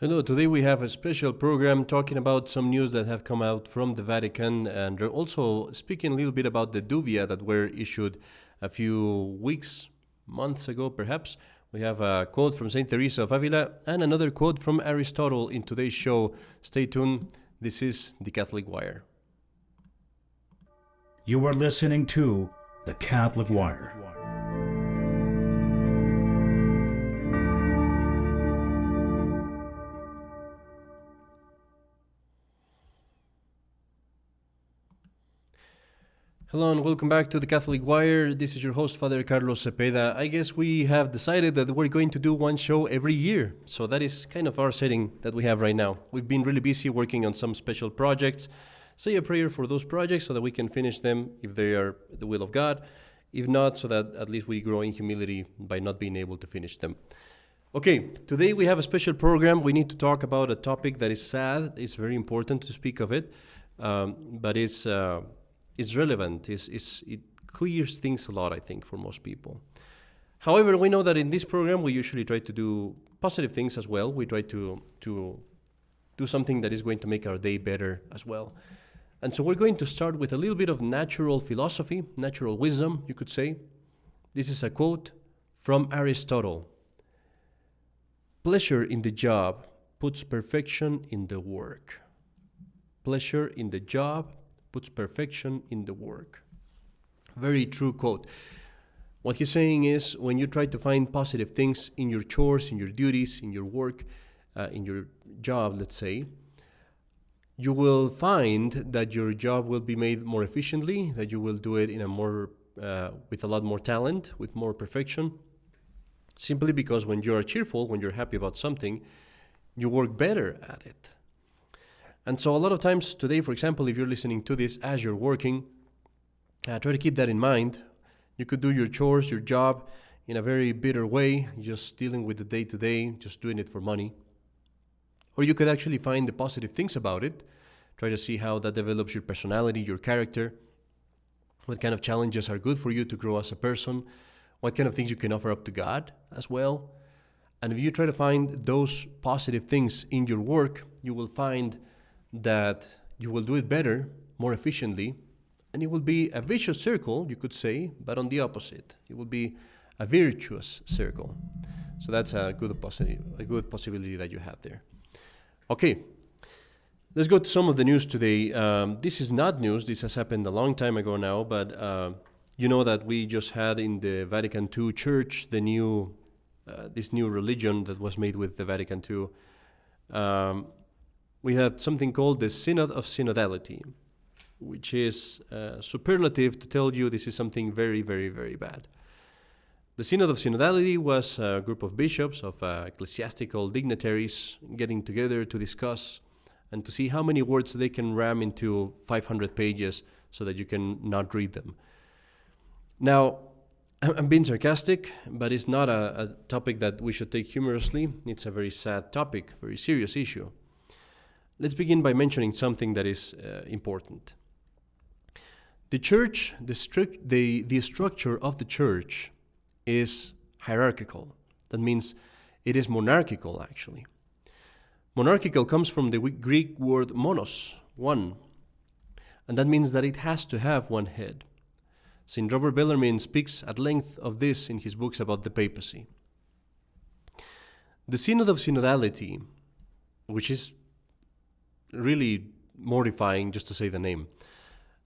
Hello, today we have a special program talking about some news that have come out from the Vatican, and we're also speaking a little bit about the Dubia that were issued a few weeks, months ago perhaps. We have a quote from Saint Teresa of Avila and another quote from Aristotle in today's show. Stay tuned. This is the Catholic Wire. You are listening to the Catholic Wire. Hello and welcome back to the Catholic Wire. This is your host, Father Carlos Cepeda. I guess we have decided that we're going to do one show every year. So that is kind of our setting that we have right now. We've been really busy working on some special projects. Say a prayer for those projects so that we can finish them if they are the will of God. If not, so that at least we grow in humility by not being able to finish them. Okay, today we have a special program. We need to talk about a topic that is sad. It's very important to speak of it, but it's relevant. It clears things a lot, I think, for most people. However, we know that in this program, we usually try to do positive things as well. We try to do something that is going to make our day better as well. And so we're going to start with a little bit of natural philosophy, natural wisdom, you could say. This is a quote from Aristotle. Pleasure in the job puts perfection in the work. Pleasure in the job puts perfection in the work. Very true quote. What he's saying is when you try to find positive things in your chores, in your duties, in your work, in your job, let's say, you will find that your job will be made more efficiently, that you will do it in a more, with a lot more talent, with more perfection, simply because when you are cheerful, when you're happy about something, you work better at it. And so a lot of times today, for example, if you're listening to this as you're working, try to keep that in mind. You could do your chores, your job in a very bitter way, just dealing with the day-to-day, just doing it for money. Or you could actually find the positive things about it. Try to see how that develops your personality, your character, what kind of challenges are good for you to grow as a person, what kind of things you can offer up to God as well. And if you try to find those positive things in your work, you will find that you will do it better, more efficiently, and it will be a vicious circle, you could say, but on the opposite. It will be a virtuous circle. So that's a good possibility that you have there. Okay, let's go to some of the news today. This is not news. This has happened a long time ago now, but you know that we just had in the Vatican II Church this new religion that was made with the Vatican II. We had something called the Synod of Synodality, which is superlative to tell you this is something very, very, very bad. The Synod of Synodality was a group of bishops, of ecclesiastical dignitaries getting together to discuss and to see how many words they can ram into 500 pages so that you can not read them. Now, I'm being sarcastic, but it's not a topic that we should take humorously. It's a very sad topic, very serious issue. Let's begin by mentioning something that is important. The church, the structure of the church is hierarchical. That means it is monarchical, actually. Monarchical comes from the Greek word monos, one. And that means that it has to have one head. St. Robert Bellarmine speaks at length of this in his books about the papacy. The Synod of Synodality, which is really mortifying just to say the name.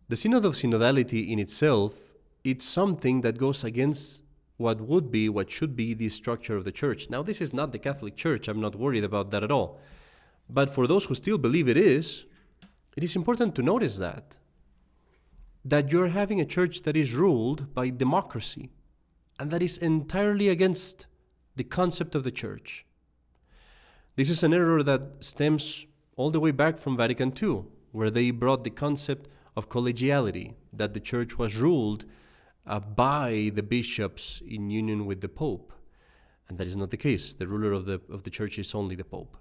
The Synod of Synodality in itself, it's something that goes against what should be the structure of the church. Now, this is not the Catholic Church. I'm not worried about that at all. But for those who still believe it is important to notice that you're having a church that is ruled by democracy, and that is entirely against the concept of the church. This is an error that stems all the way back from Vatican II, where they brought the concept of collegiality, that the church was ruled by the bishops in union with the Pope. And that is not the case. The ruler of the church is only the Pope.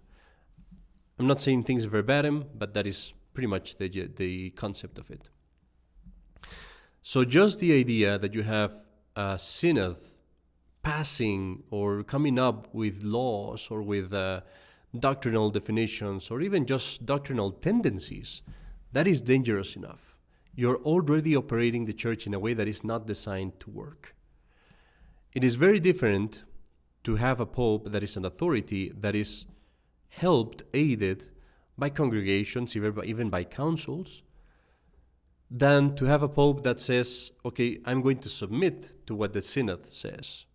I'm not saying things verbatim, but that is pretty much the concept of it. So just the idea that you have a synod passing or coming up with laws or with doctrinal definitions or even just doctrinal tendencies, that is dangerous enough. You're already operating the church in a way that is not designed to work. It is very different to have a pope that is an authority that is helped, aided by congregations, even by councils, than to have a pope that says, okay, I'm going to submit to what the synod says.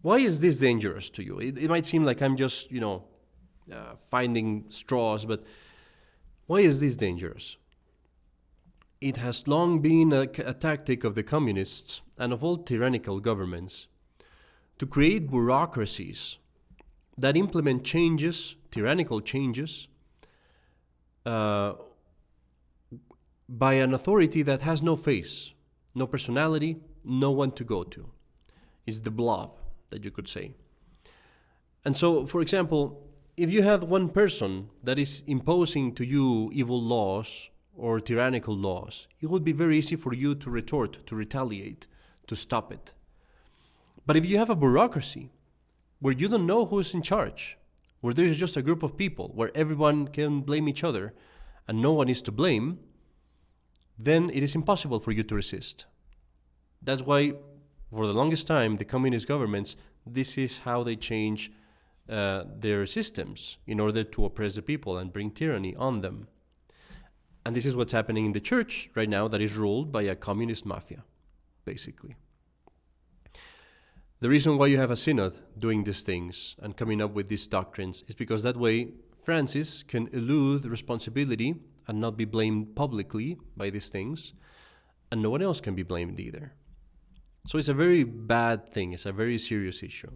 Why is this dangerous to you? It might seem like I'm just, finding straws, but why is this dangerous? It has long been a tactic of the communists and of all tyrannical governments to create bureaucracies that implement changes, tyrannical changes, by an authority that has no face, no personality, no one to go to. It's the blob, that you could say. And so, for example, if you have one person that is imposing to you evil laws or tyrannical laws, it would be very easy for you to retort, to retaliate, to stop it. But if you have a bureaucracy where you don't know who is in charge, where there's just a group of people, where everyone can blame each other and no one is to blame, then it is impossible for you to resist. That's why, for the longest time, the communist governments, this is how they change their systems in order to oppress the people and bring tyranny on them. And this is what's happening in the church right now, that is ruled by a communist mafia, basically. The reason why you have a synod doing these things and coming up with these doctrines is because that way Francis can elude responsibility and not be blamed publicly by these things, and no one else can be blamed either. So it's a very bad thing, it's a very serious issue.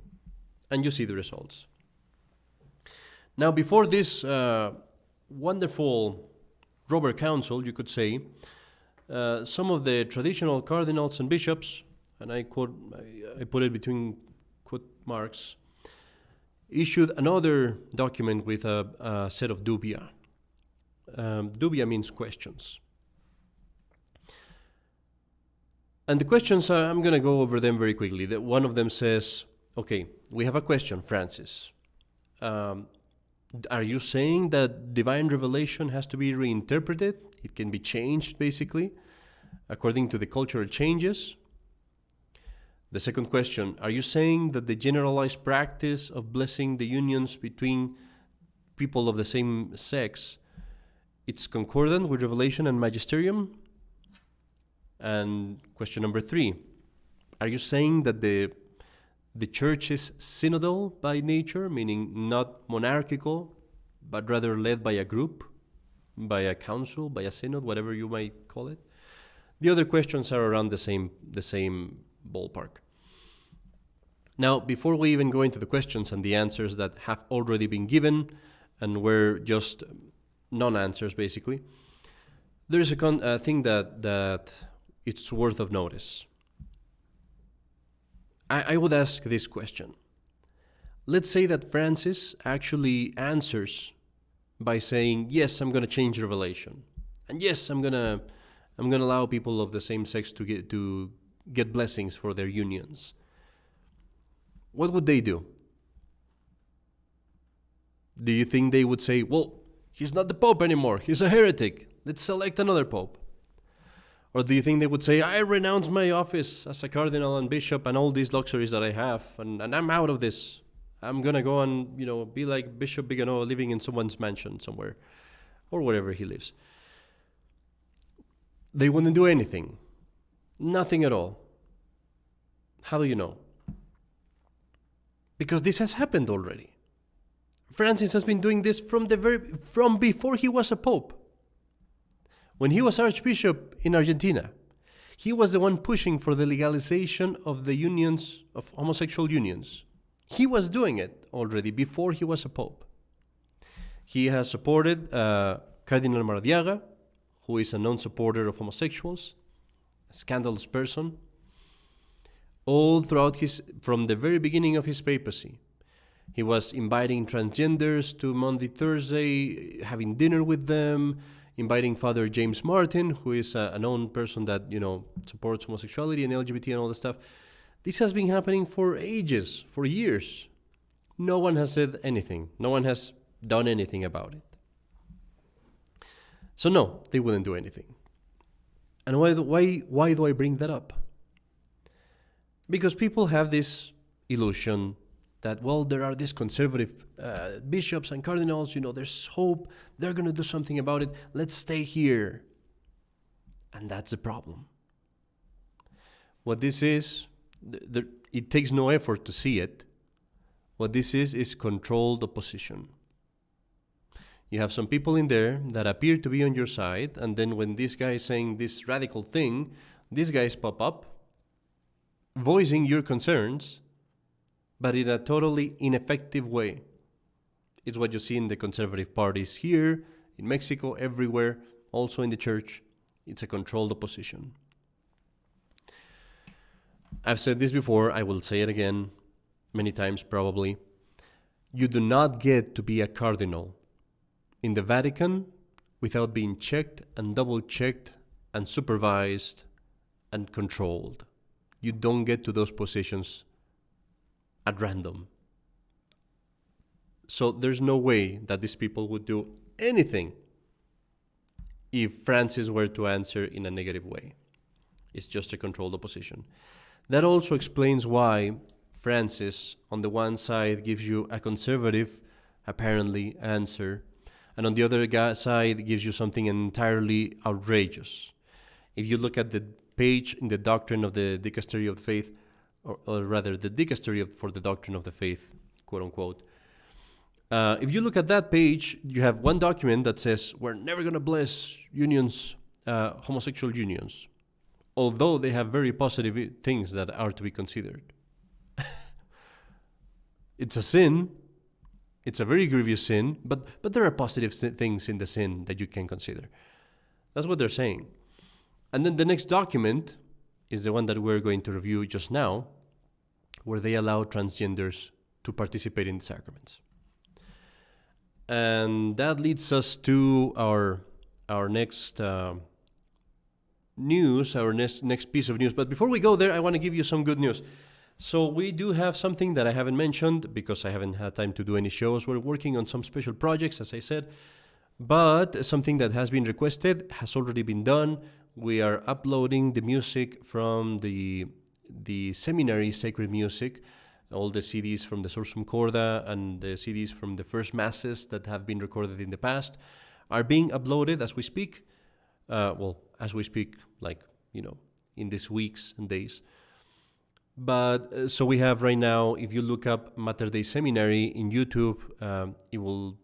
And you see the results. Now, before this wonderful Robert Council, you could say, some of the traditional cardinals and bishops, and I put it between quote marks, issued another document with a set of dubia. Dubia means questions. And the questions, I'm going to go over them very quickly. One of them says, okay, we have a question, Francis. Are you saying that divine revelation has to be reinterpreted? It can be changed, basically, according to the cultural changes? The second question, are you saying that the generalized practice of blessing the unions between people of the same sex, it's concordant with revelation and magisterium? And question number 3, are you saying that the church is synodal by nature, meaning not monarchical, but rather led by a group, by a council, by a synod, whatever you might call it? The other questions are around the same ballpark. Now, before we even go into the questions and the answers that have already been given and were just non-answers, basically, there is a thing that it's worth of notice. I would ask this question. Let's say that Francis actually answers by saying, yes, I'm going to change revelation. And yes, I'm going to allow people of the same sex to get blessings for their unions. What would they do? Do you think they would say, well, he's not the Pope anymore, he's a heretic, let's select another Pope? Or do you think they would say, I renounce my office as a cardinal and bishop and all these luxuries that I have, and I'm out of this. I'm going to go and, be like Bishop Bigelow, living in someone's mansion somewhere, or wherever he lives. They wouldn't do anything. Nothing at all. How do you know? Because this has happened already. Francis has been doing this from before he was a pope. When he was archbishop in Argentina, he was the one pushing for the legalization of the unions, of homosexual unions. He was doing it already before he was a pope. He has supported Cardinal Maradiaga, who is a known supporter of homosexuals, a scandalous person, all throughout from the very beginning of his papacy. He was inviting transgenders to Monday, Thursday, having dinner with them, inviting Father James Martin, who is a known person that, supports homosexuality and LGBT and all that stuff. This has been happening for ages, for years. No one has said anything. No one has done anything about it. So no, they wouldn't do anything. And why do I bring that up? Because people have this illusion that, well, there are these conservative bishops and cardinals, there's hope, they're going to do something about it, let's stay here. And that's the problem. What this is, it takes no effort to see it. What this is controlled opposition. You have some people in there that appear to be on your side, and then when this guy is saying this radical thing, these guys pop up, voicing your concerns, but in a totally ineffective way. It's what you see in the conservative parties here, in Mexico, everywhere, also in the church. It's a controlled opposition. I've said this before, I will say it again, many times probably. You do not get to be a cardinal in the Vatican without being checked and double-checked and supervised and controlled. You don't get to those positions at random. So there's no way that these people would do anything if Francis were to answer in a negative way. It's just a controlled opposition. That also explains why Francis, on the one side, gives you a conservative, apparently, answer, and on the other side, gives you something entirely outrageous. If you look at the page in the Doctrine of the Dicastery of the Faith, or rather, the Dicastery for the Doctrine of the Faith, quote unquote, if you look at that page, you have one document that says, we're never going to bless unions, homosexual unions, although they have very positive things that are to be considered. It's a sin. It's a very grievous sin, but there are positive things in the sin that you can consider. That's what they're saying. And then the next document is the one that we're going to review just now, where they allow transgenders to participate in the sacraments. And that leads us to our next news, our next piece of news. But before we go there, I want to give you some good news. So we do have something that I haven't mentioned because I haven't had time to do any shows. We're working on some special projects, as I said, but something that has been requested has already been done. We are uploading the music from the seminary Sacred Music, all the CDs from the Sursum Corda and the CDs from the first masses that have been recorded in the past are being uploaded as we speak. As we speak, in these weeks and days. But so we have right now, if you look up Mater Dei Seminary in YouTube, it will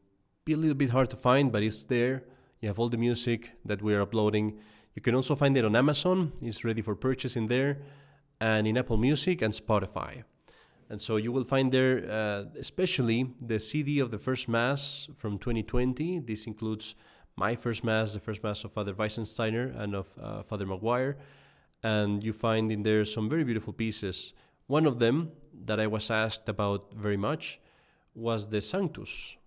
be a little bit hard to find, but it's there. You have all the music that we are uploading. You can also find it on Amazon. It's ready for purchase in there, and in Apple Music and Spotify. And so you will find there, especially the CD of the First Mass from 2020. This includes my First Mass, the First Mass of Father Weissensteiner and of Father Maguire. And you find in there some very beautiful pieces. One of them that I was asked about very much was the Sanctus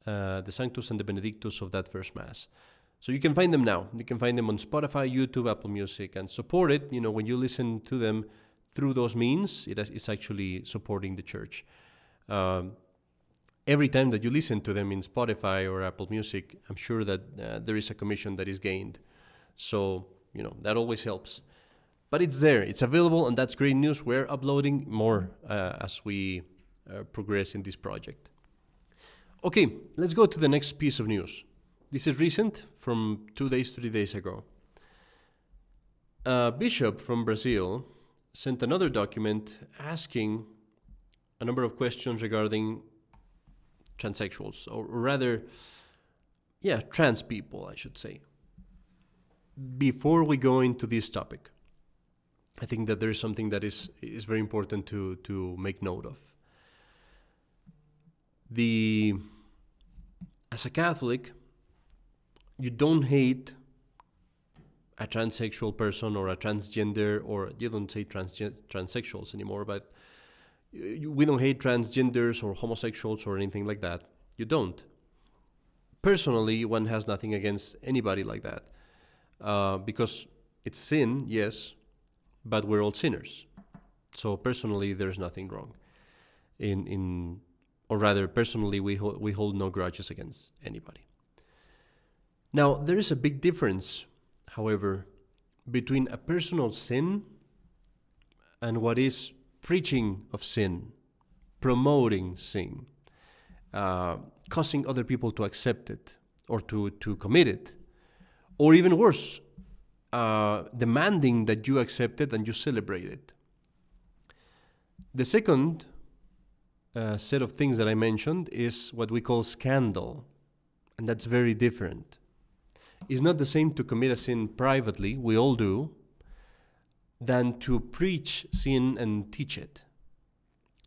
and the Benedictus of that First Mass. So you can find them now. You can find them on Spotify, YouTube, Apple Music, and support it. When you listen to them through those means, it's actually supporting the church. Every time that you listen to them in Spotify or Apple Music, I'm sure that there is a commission that is gained. So, that always helps. But it's there, it's available, and that's great news. We're uploading more as we progress in this project. Okay, let's go to the next piece of news. This is recent, from 3 days ago. A bishop from Brazil sent another document asking a number of questions regarding transsexuals, or rather, trans people, I should say. Before we go into this topic, I think that there is something that is very important to make note of. As a Catholic, you don't hate a transsexual person or a transgender, or you don't say transsexuals anymore, but we don't hate transgenders or homosexuals or anything like that. You don't. Personally, one has nothing against anybody like that. Because it's sin, yes, but we're all sinners. So personally, there's nothing wrong in or rather, personally, we hold no grudges against anybody. Now, there is a big difference, however, between a personal sin and what is preaching of sin, promoting sin, causing other people to accept it or to commit it, or even worse, demanding that you accept it and you celebrate it. The second set of things that I mentioned is what we call scandal, and that's very different. It's not the same to commit a sin privately, we all do, than to preach sin and teach it.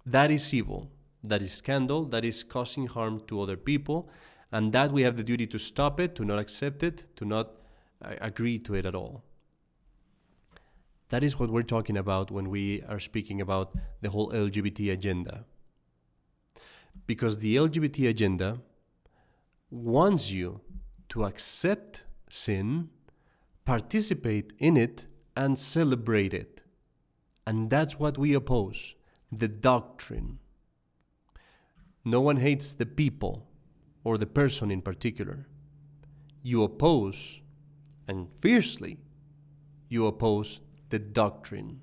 That is evil. That is scandal. That is causing harm to other people. And that we have the duty to stop it, to not accept it, to not agree to it at all. That is what we're talking about when we are speaking about the whole LGBT agenda. Because the LGBT agenda wants you to accept sin, participate in it, and celebrate it. And that's what we oppose, the doctrine. No one hates the people or the person in particular. You oppose, and fiercely, you oppose the doctrine.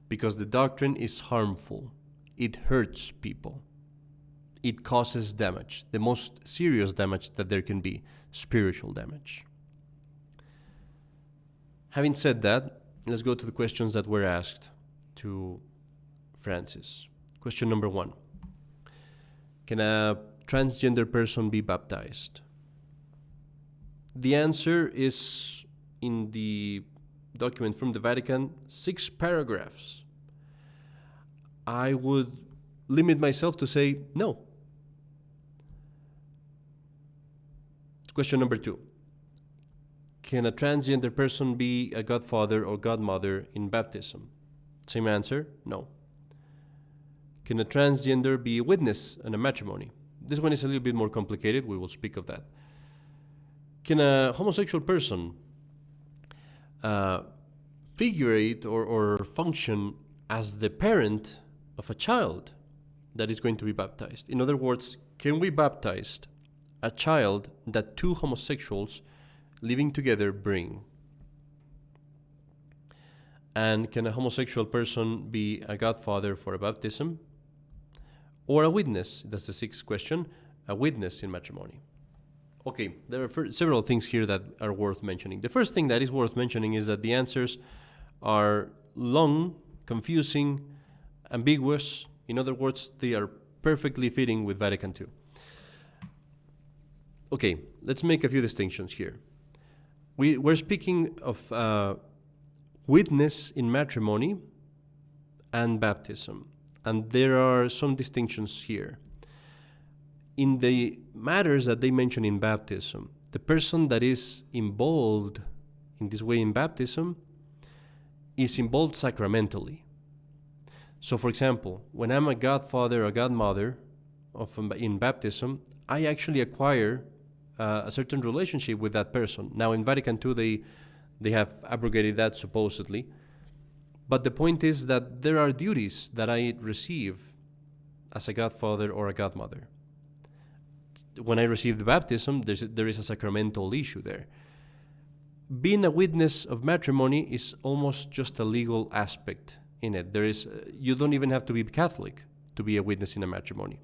Because the doctrine is harmful. It hurts people. It causes damage, the most serious damage that there can be, spiritual damage. Having said that, let's go to the questions that were asked to Francis. Question number 1. Can a transgender person be baptized? The answer is in the document from the Vatican, 6 paragraphs. I would limit myself to say no. Question number 2. Can a transgender person be a godfather or godmother in baptism? Same answer, no. Can a transgender be a witness in a matrimony? This one is a little bit more complicated. We will speak of that. Can a homosexual person figurate or function as the parent of a child that is going to be baptized? In other words, can we baptize a child that 2 homosexuals living together bring? And can a homosexual person be a godfather for a baptism? Or a witness? That's the 6th question. A witness in matrimony. Okay, there are several things here that are worth mentioning. The first thing that is worth mentioning is that the answers are long, confusing, ambiguous. In other words, they are perfectly fitting with Vatican II. Okay, let's make a few distinctions here. We're speaking of witness in matrimony and baptism, and there are some distinctions here. In the matters that they mention in baptism, the person that is involved in this way in baptism is involved sacramentally. So, for example, when I'm a godfather or godmother in baptism, I actually acquire a certain relationship with that person. Now, in Vatican II, they have abrogated that supposedly. But the point is that there are duties that I receive as a godfather or a godmother. When I receive the baptism, there is a sacramental issue there. Being a witness of matrimony is almost just a legal aspect in it. You don't even have to be Catholic to be a witness in a matrimony.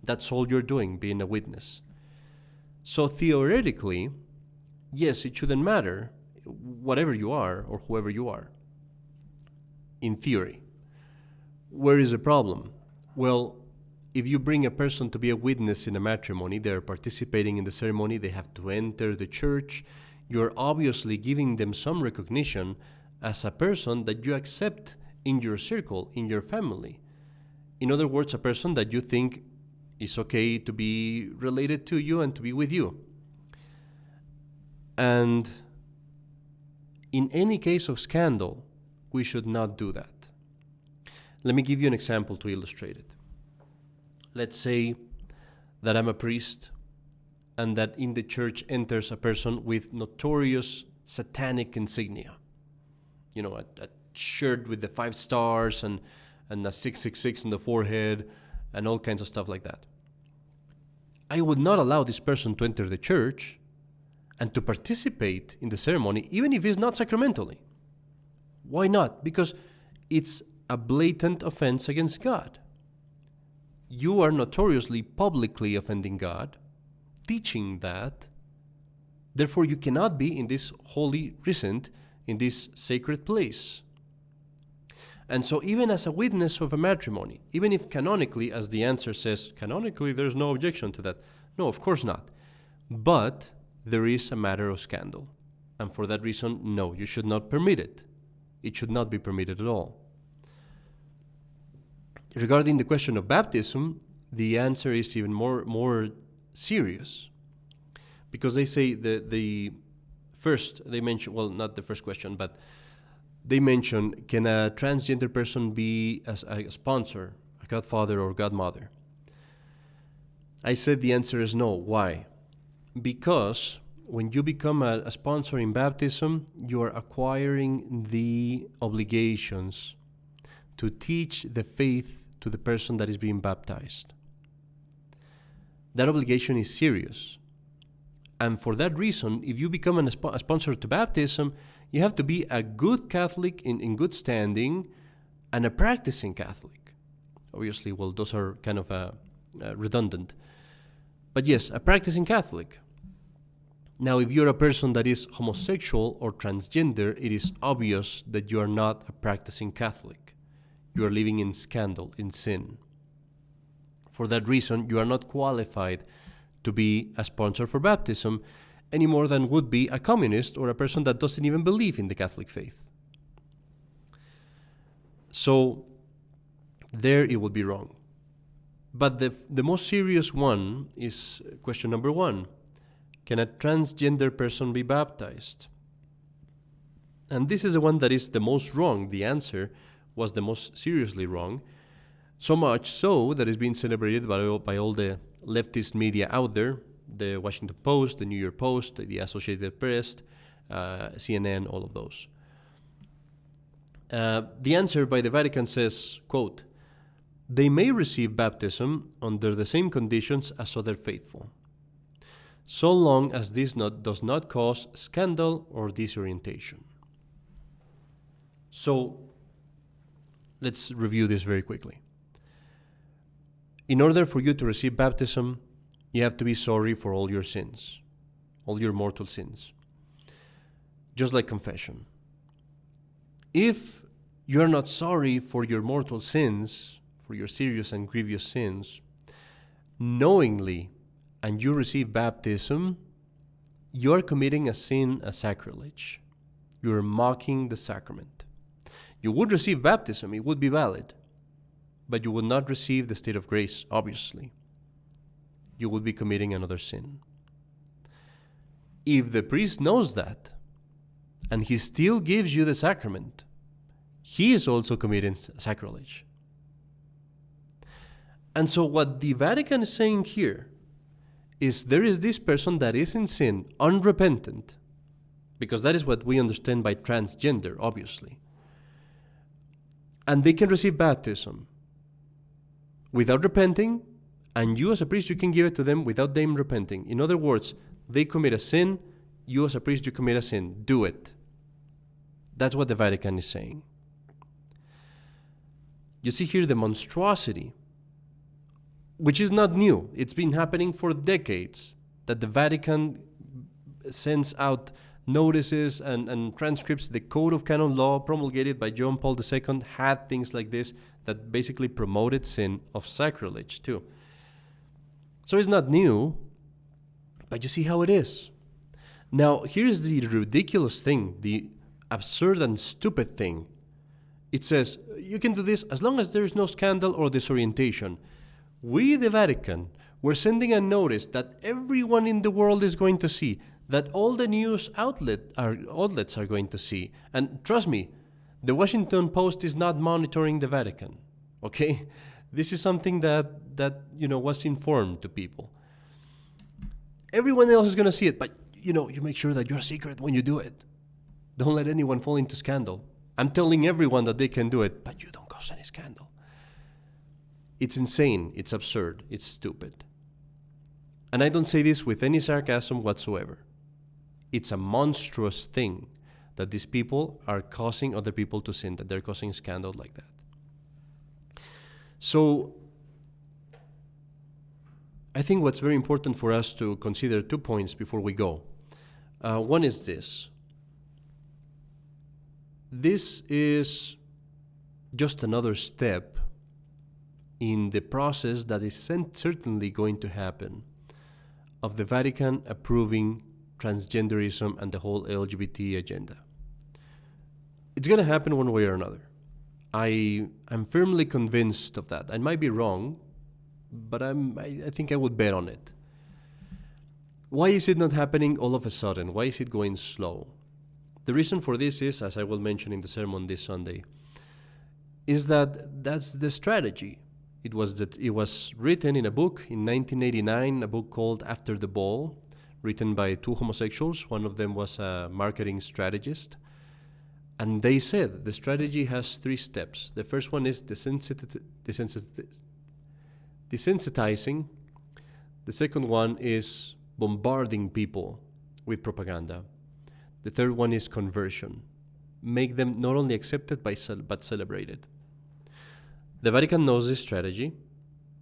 That's all you're doing, being a witness. So theoretically, yes, it shouldn't matter whatever you are or whoever you are. In theory. Where is the problem? Well, if you bring a person to be a witness in a matrimony, they're participating in the ceremony, they have to enter the church, you're obviously giving them some recognition as a person that you accept in your circle, in your family. In other words, a person that you think is okay to be related to you and to be with you. And in any case of scandal, we should not do that. Let me give you an example to illustrate it. Let's say that I'm a priest and that in the church enters a person with notorious satanic insignia. You know, a shirt with the 5 stars and a 666 on the forehead and all kinds of stuff like that. I would not allow this person to enter the church and to participate in the ceremony, even if it's not sacramentally. Why not? Because it's a blatant offense against God. You are notoriously publicly offending God, teaching that. Therefore, you cannot be in this holy present, in this sacred place. And so even as a witness of a matrimony, even if canonically, as the answer says, canonically there's no objection to that. No, of course not. But there is a matter of scandal. And for that reason, no, you should not permit it. It should not be permitted at all. Regarding the question of baptism, the answer is even more serious. Because they say the first, they mention, well, not the first question, but they mention, can a transgender person be as a sponsor, a godfather or godmother? I said the answer is no. Why? Because when you become a sponsor in baptism, you are acquiring the obligations to teach the faith to the person that is being baptized. That obligation is serious. And for that reason, if you become a sponsor to baptism, you have to be a good Catholic in good standing and a practicing Catholic. Obviously, well, those are kind of redundant. But yes, a practicing Catholic. Now, if you're a person that is homosexual or transgender, it is obvious that you are not a practicing Catholic. You are living in scandal, in sin. For that reason, you are not qualified to be a sponsor for baptism any more than would be a communist or a person that doesn't even believe in the Catholic faith. So there it would be wrong. But the most serious one is question number 1. Can a transgender person be baptized? And this is the one that is the most wrong. The answer was the most seriously wrong. So much so that it's being celebrated by all the leftist media out there, the Washington Post, the New York Post, the Associated Press, CNN, all of those. The answer by the Vatican says, quote, they may receive baptism under the same conditions as other faithful, so long as this does not cause scandal or disorientation. So, let's review this very quickly. In order for you to receive baptism, you have to be sorry for all your sins, all your mortal sins, just like confession. If you are not sorry for your mortal sins, for your serious and grievous sins, knowingly, and you receive baptism, you are committing a sin, a sacrilege. You are mocking the sacrament. You would receive baptism, it would be valid, but you would not receive the state of grace, obviously. You would be committing another sin. If the priest knows that, and he still gives you the sacrament, he is also committing sacrilege. And so what the Vatican is saying here is there is this person that is in sin, unrepentant, because that is what we understand by transgender, obviously. And they can receive baptism without repenting, and you as a priest, you can give it to them without them repenting. In other words, they commit a sin, you as a priest, you commit a sin. Do it. That's what the Vatican is saying. You see here the monstrosity, which is not new. It's been happening for decades, that the Vatican sends out notices and transcripts. The Code of Canon Law promulgated by John Paul II had things like this that basically promoted sin of sacrilege too. So it's not new, but you see how it is. Now, here's the ridiculous thing, the absurd and stupid thing. It says, you can do this as long as there is no scandal or disorientation. We, the Vatican, we're sending a notice that everyone in the world is going to see, that all the news outlets are going to see. And trust me, the Washington Post is not monitoring the Vatican, okay? This is something that was informed to people. Everyone else is going to see it, but you make sure that you're secret when you do it. Don't let anyone fall into scandal. I'm telling everyone that they can do it, but you don't cause any scandal. It's insane, it's absurd, it's stupid. And I don't say this with any sarcasm whatsoever. It's a monstrous thing that these people are causing other people to sin, that they're causing scandal like that. So I think what's very important for us to consider 2 points before we go. One is this. This is just another step in the process that is certainly going to happen of the Vatican approving transgenderism and the whole LGBT agenda. It's going to happen one way or another. I'm firmly convinced of that. I might be wrong, but I think I would bet on it. Why is it not happening all of a sudden? Why is it going slow? The reason for this is, as I will mention in the sermon this Sunday, is that that's the strategy. It was written in a book in 1989, a book called After the Ball, written by 2 homosexuals. One of them was a marketing strategist. And they said the strategy has 3 steps. The first one is desensitizing. The second one is bombarding people with propaganda. The third one is conversion. Make them not only accepted but celebrated. The Vatican knows this strategy.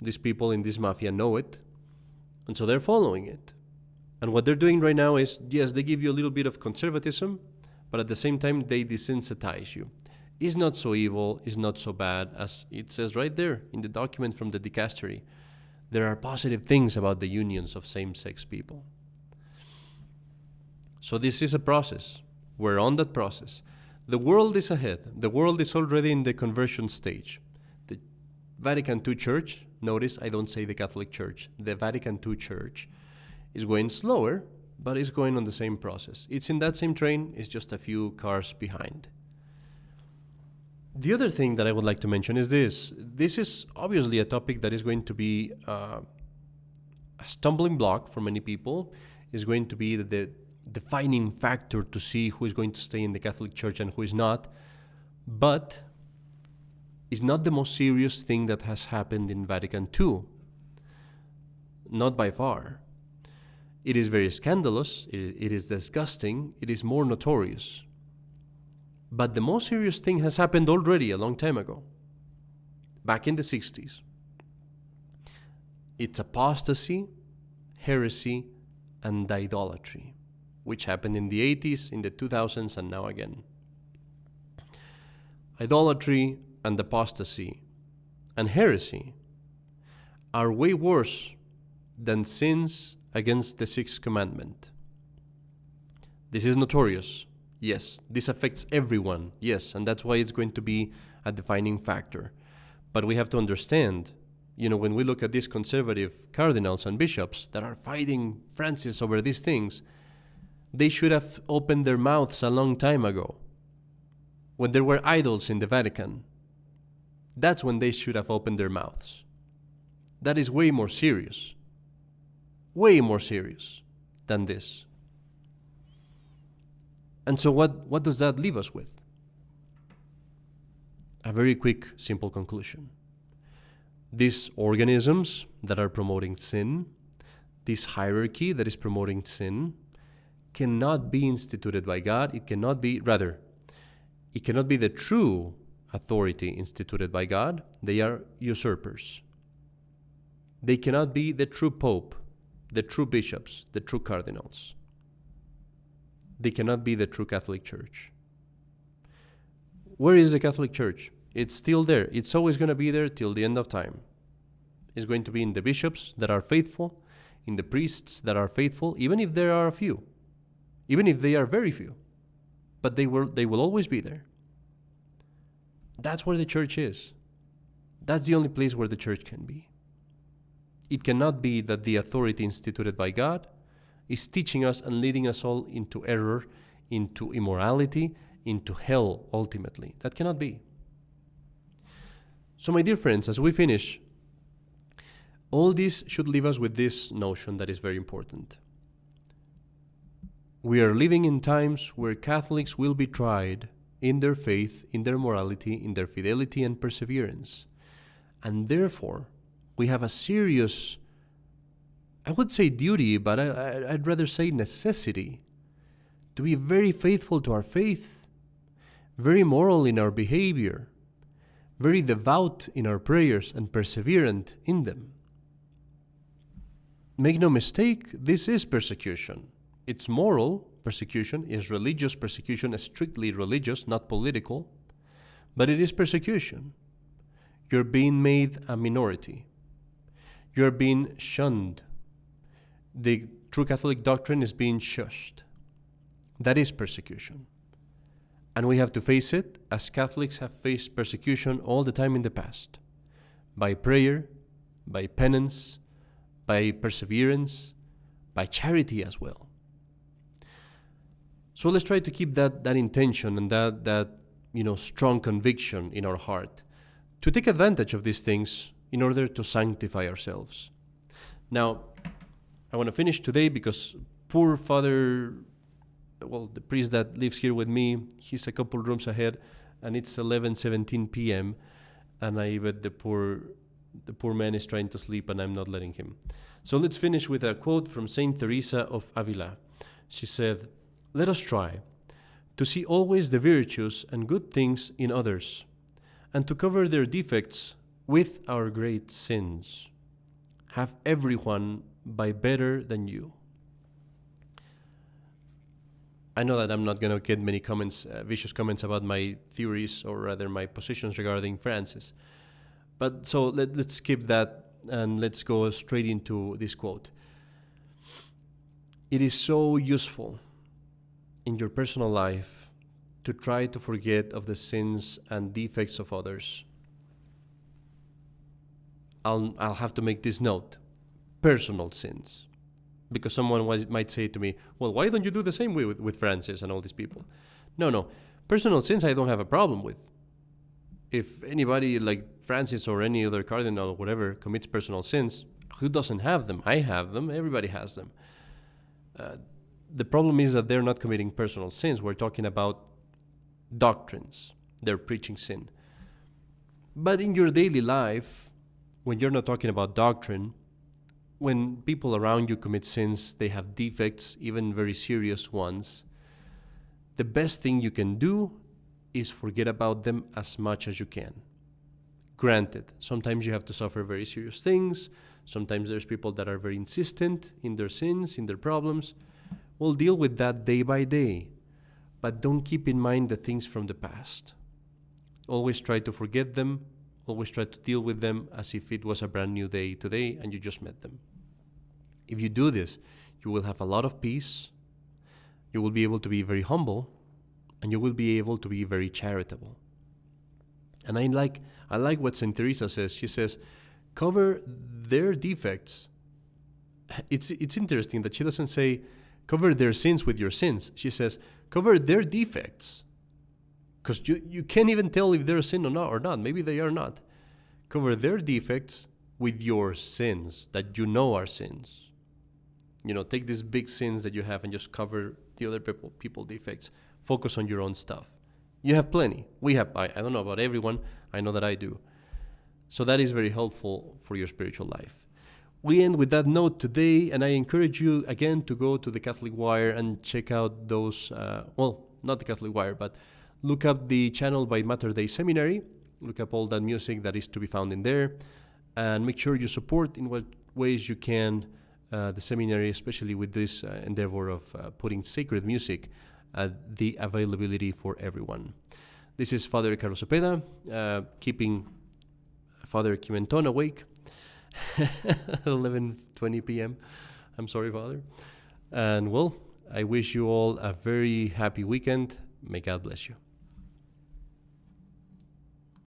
These people in this mafia know it. And so they're following it. And what they're doing right now is, yes, they give you a little bit of conservatism, but at the same time, they desensitize you. It's not so evil, it's not so bad, as it says right there in the document from the dicastery. There are positive things about the unions of same-sex people. So this is a process. We're on that process. The world is ahead. The world is already in the conversion stage. The Vatican II Church, notice I don't say the Catholic Church, the Vatican II Church is going slower, but it's going on the same process. It's in that same train, it's just a few cars behind. The other thing that I would like to mention is this. This is obviously a topic that is going to be a stumbling block for many people. It's going to be the defining factor to see who is going to stay in the Catholic Church and who is not. But it's not the most serious thing that has happened in Vatican II. Not by far. It is very scandalous, it is disgusting, it is more notorious. But the most serious thing has happened already a long time ago, back in the 60s. It's apostasy, heresy, and idolatry, which happened in the 80s, in the 2000s, and now again. Idolatry and apostasy and heresy are way worse than sins against the 6th commandment. This is notorious. Yes, this affects everyone. Yes, and that's why it's going to be a defining factor. But we have to understand, when we look at these conservative cardinals and bishops that are fighting Francis over these things, they should have opened their mouths a long time ago. When there were idols in the Vatican, that's when they should have opened their mouths. That is way more serious. Way more serious than this. And so what does that leave us with? A very quick, simple conclusion. These organisms that are promoting sin, this hierarchy that is promoting sin, cannot be instituted by God. It cannot be the true authority instituted by God. They are usurpers. They cannot be the true pope, the true bishops, the true cardinals. They cannot be the true Catholic Church. Where is the Catholic Church? It's still there. It's always going to be there till the end of time. It's going to be in the bishops that are faithful, in the priests that are faithful, even if there are a few, even if they are very few. But they will always be there. That's where the church is. That's the only place where the church can be. It cannot be that the authority instituted by God is teaching us and leading us all into error, into immorality, into hell ultimately. That cannot be. So my dear friends, as we finish, all this should leave us with this notion that is very important. We are living in times where Catholics will be tried in their faith, in their morality, in their fidelity and perseverance. And therefore, we have a serious I would say duty, but I'd rather say necessity, to be very faithful to our faith, very moral in our behavior, very devout in our prayers, and perseverant in them. Make no mistake, this is persecution. It's moral persecution, is religious persecution, strictly religious, not political, but it is persecution. You're being made a minority. You're being shunned. The true Catholic doctrine is being shushed. That is persecution. And we have to face it as Catholics have faced persecution all the time in the past. By prayer, by penance, by perseverance, by charity as well. So let's try to keep that intention and that strong conviction in our heart to take advantage of these things in order to sanctify ourselves. Now, I want to finish today because poor Father, the priest that lives here with me, he's a couple rooms ahead, and it's 11:17 p.m. and I bet the poor man is trying to sleep, and I'm not letting him. So let's finish with a quote from Saint Teresa of Avila. She said, "Let us try to see always the virtues and good things in others, and to cover their defects with our great sins. Have everyone by better than you." I know that I'm not going to get many comments, vicious comments about my theories, or rather my positions regarding Francis. But so let's skip that and let's go straight into this quote. It is so useful in your personal life to try to forget of the sins and defects of others. I'll have to make this note: personal sins. Because someone might say to me, well, why don't you do the same way with Francis and all these people? No. Personal sins I don't have a problem with. If anybody like Francis or any other cardinal or whatever commits personal sins, who doesn't have them? I have them. Everybody has them. The problem is that they're not committing personal sins. We're talking about doctrines. They're preaching sin. But in your daily life, when you're not talking about doctrine, when people around you commit sins, they have defects, even very serious ones, the best thing you can do is forget about them as much as you can. Granted, sometimes you have to suffer very serious things. Sometimes there's people that are very insistent in their sins, in their problems. We'll deal with that day by day. But don't keep in mind the things from the past. Always try to forget them. Always try to deal with them as if it was a brand new day today and you just met them. If you do this, you will have a lot of peace. You will be able to be very humble, and you will be able to be very charitable. And I like what Saint Teresa says. She says, cover their defects. It's interesting that she doesn't say, cover their sins with your sins. She says, cover their defects. Because you can't even tell if they're a sin or not. Maybe they are not. Cover their defects with your sins that you know are sins. Take these big sins that you have and just cover the other people defects. Focus on your own stuff. You have plenty. We have. I don't know about everyone. I know that I do. So that is very helpful for your spiritual life. We end with that note today, and I encourage you again to go to the Catholic Wire and check out those, not the Catholic Wire, but look up the channel by Mater Dei Seminary. Look up all that music that is to be found in there, and make sure you support in what ways you can the seminary, especially with this endeavor of putting sacred music at the availability for everyone. This is Father Carlos Cepeda, keeping Father Quimenton awake at 11:20 p.m. I'm sorry, Father. And I wish you all a very happy weekend. May God bless you.